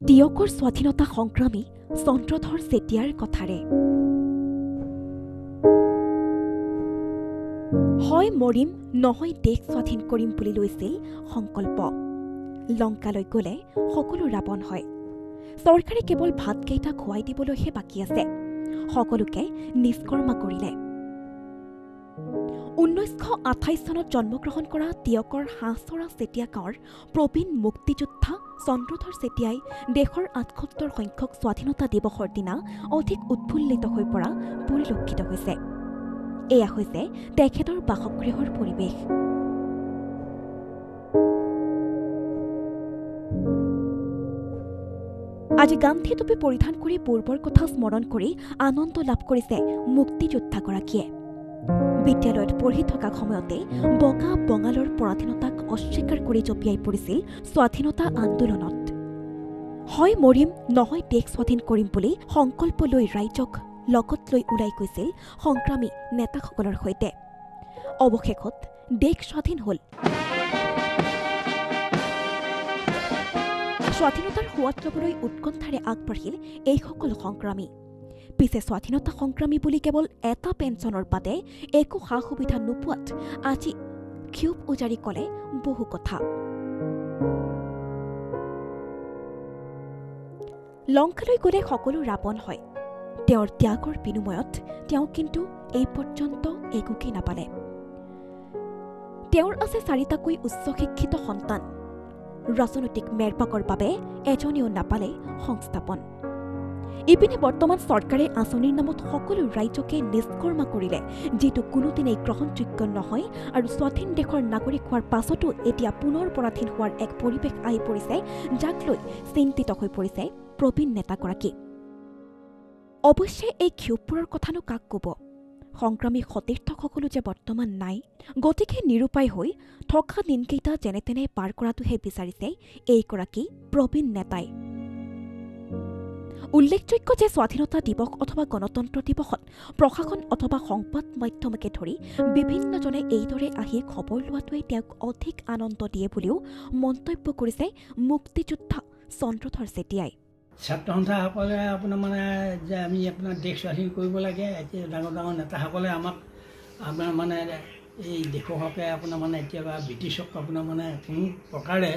টিয়কৰ স্বাধীনতা সংগ্ৰামী চন্দ্ৰধৰ চেতিয়াৰ কথাৰে। হয় মৰিম, নহয় দেশ স্বাধীন কৰিম বুলি লৈছিল সংকল্প। লংকালৈ গ'লে সকলো ৰাৱণ হয়। চৰকাৰে কেৱল ভাতকেইটা খুৱাই দিবলৈহে বাকী আছে। সকলোকে নিষ্কৰ্মা কৰিলে। 1928 চনত জন্মগ্ৰহণ কৰা টিয়কৰ হাঁহচৰা চেতিয়া গাঁৱৰ প্ৰবীণ মুক্তিযোদ্ধা চন্দ্ৰধৰ চেতিয়াই দেশৰ ৭৮ সংখ্যক স্বাধীনতা দিৱসৰ দিনা অধিক উৎফুল্লিত হৈ পৰা পৰিলক্ষিত হৈছে। এয়া হৈছে তেখেতৰ বাসগৃহৰ পৰিৱেশ। আজি গান্ধী টুপি পৰিধান কৰি পূৰ্বৰ কথা স্মৰণ কৰি আনন্দ লাভ কৰিছে মুক্তিযোদ্ধাগৰাকীয়ে। বিদ্যালয়ত পঢ়ি থকা সময়তে বগা বঙালৰ পৰাধীনতাক অস্বীকাৰ কৰি জঁপিয়াই পৰিছিল স্বাধীনতা আন্দোলনত। হয় মৰিম, নহয় দেশ স্বাধীন কৰিম বুলি সংকল্প লৈ ৰাইজক লগত লৈ ওলাই গৈছিল সংগ্ৰামী নেতাসকলৰ সৈতে। অৱশেষত দেশ স্বাধীন হ'ল। স্বাধীনতাৰ সোৱাদ ল'বলৈ উৎকণ্ঠাৰে আগবাঢ়িল এইসকল সংগ্ৰামী। পিছে স্বাধীনতা সংগ্ৰামী বুলি কেৱল এটা পেঞ্চনৰ বাদে একো সা সুবিধা নোপোৱাত আজি ক্ষোভ উজাৰি ক'লে বহু কথা। লংকালৈ গ'লে সকলো ৰাৱণ হয়। তেওঁৰ ত্যাগৰ বিনিময়ত তেওঁ কিন্তু এই পৰ্যন্ত একোকে নাপালে। তেওঁৰ আছে 4টাকৈ উচ্চ শিক্ষিত সন্তান। ৰাজনৈতিক মেৰপাকৰ বাবে এজনেও নাপালে সংস্থাপন। ইপিনে বৰ্তমান চৰকাৰে আঁচনিৰ নামত সকলো ৰাইজকে নিষ্কৰ্মা কৰিলে, যিটো কোনোদিনেই গ্ৰহণযোগ্য নহয়। আৰু স্বাধীন দেশৰ নাগৰিক হোৱাৰ পাছতো এতিয়া পুনৰ পৰাধীন হোৱাৰ এক পৰিৱেশ আহি পৰিছে, যাক লৈ চিন্তিত হৈ পৰিছে প্ৰবীণ নেতাগৰাকী। অৱশ্যে এই ক্ষোভবোৰৰ কথানো কাক ক'ব? সংগ্ৰামী সতীৰ্থসকলো যে বৰ্তমান নাই, গতিকে নিৰুপায় হৈ থকা দিনকেইটা যেনে তেনে পাৰ কৰাটোহে বিচাৰিছে এইগৰাকী প্ৰবীণ নেতাই। উল্লেখযোগ্য যে স্বাধীনতা দিৱস অথবা গণতন্ত্ৰ দিৱসত প্ৰশাসন অথবা সংবাদ মাধ্যমকে ধৰি বিভিন্নজনে এইদৰে আহি খবৰ লোৱাটোৱে তেওঁক অধিক আনন্দ দিয়ে বুলিও মন্তব্য কৰিছে মুক্তিযোদ্ধা চন্দ্ৰধৰ চেতিয়াই। ছাত্ৰ সন্থাসকলে আপোনাৰ মানে যে আমি আপোনাৰ দেশ স্বাধীন কৰিব লাগে, এতিয়া ডাঙৰ ডাঙৰ নেতাসকলে আমাক আপোনাৰ মানে এই দেশৰ হকে আপোনাৰ মানে এতিয়া ব্ৰিটিছক আপোনাৰ মানে কোনো প্ৰকাৰে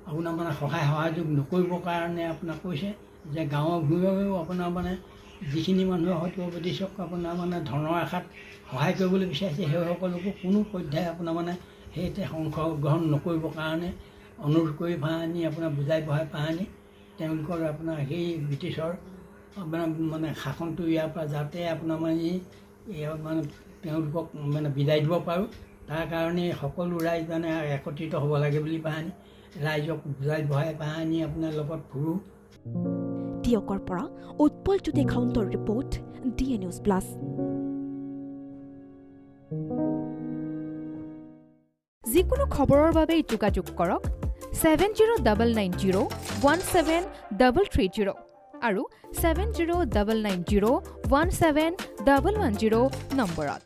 আপোনাৰ মানে সহায় সহযোগ নকৰিবৰ কাৰণে আপোনাক কৈছে যে গাঁৱৰ ভূঞেও আপোনাৰ মানে যিখিনি মানুহে হয়তো ব্ৰিটিছক আপোনাৰ মানে ধনৰ আশাত সহায় কৰিবলৈ বিচাৰিছে, সেইসকলকো কোনো পৰ্যায়ে আপোনাৰ মানে সেইতে অংশগ্ৰহণ নকৰিবৰ কাৰণে অনুৰোধ কৰি পাহানি আপোনাৰ বুজাই বঢ়াই পাহানি তেওঁলোকৰ আপোনাৰ সেই ব্ৰিটিছৰ আপোনাৰ মানে শাসনটো ইয়াৰ পৰা যাতে আপোনাৰ মানে তেওঁলোকক মানে বিদায় দিব পাৰোঁ, তাৰ কাৰণে সকলো ৰাইজ মানে একত্ৰিত হ'ব লাগে বুলি পাহানি ৰাইজক বুজাই বঢ়াই পাহানি আপোনাৰ লগত ফুৰোঁ। টিয়কৰ পৰা উৎপল জ্যোতি খাউণ্টৰ ৰিপৰ্ট, DA নিউজ প্লাছ। যিকোনো খবৰৰ বাবে যোগাযোগ কৰক 7099017330 আৰু 7099017110 নম্বৰত।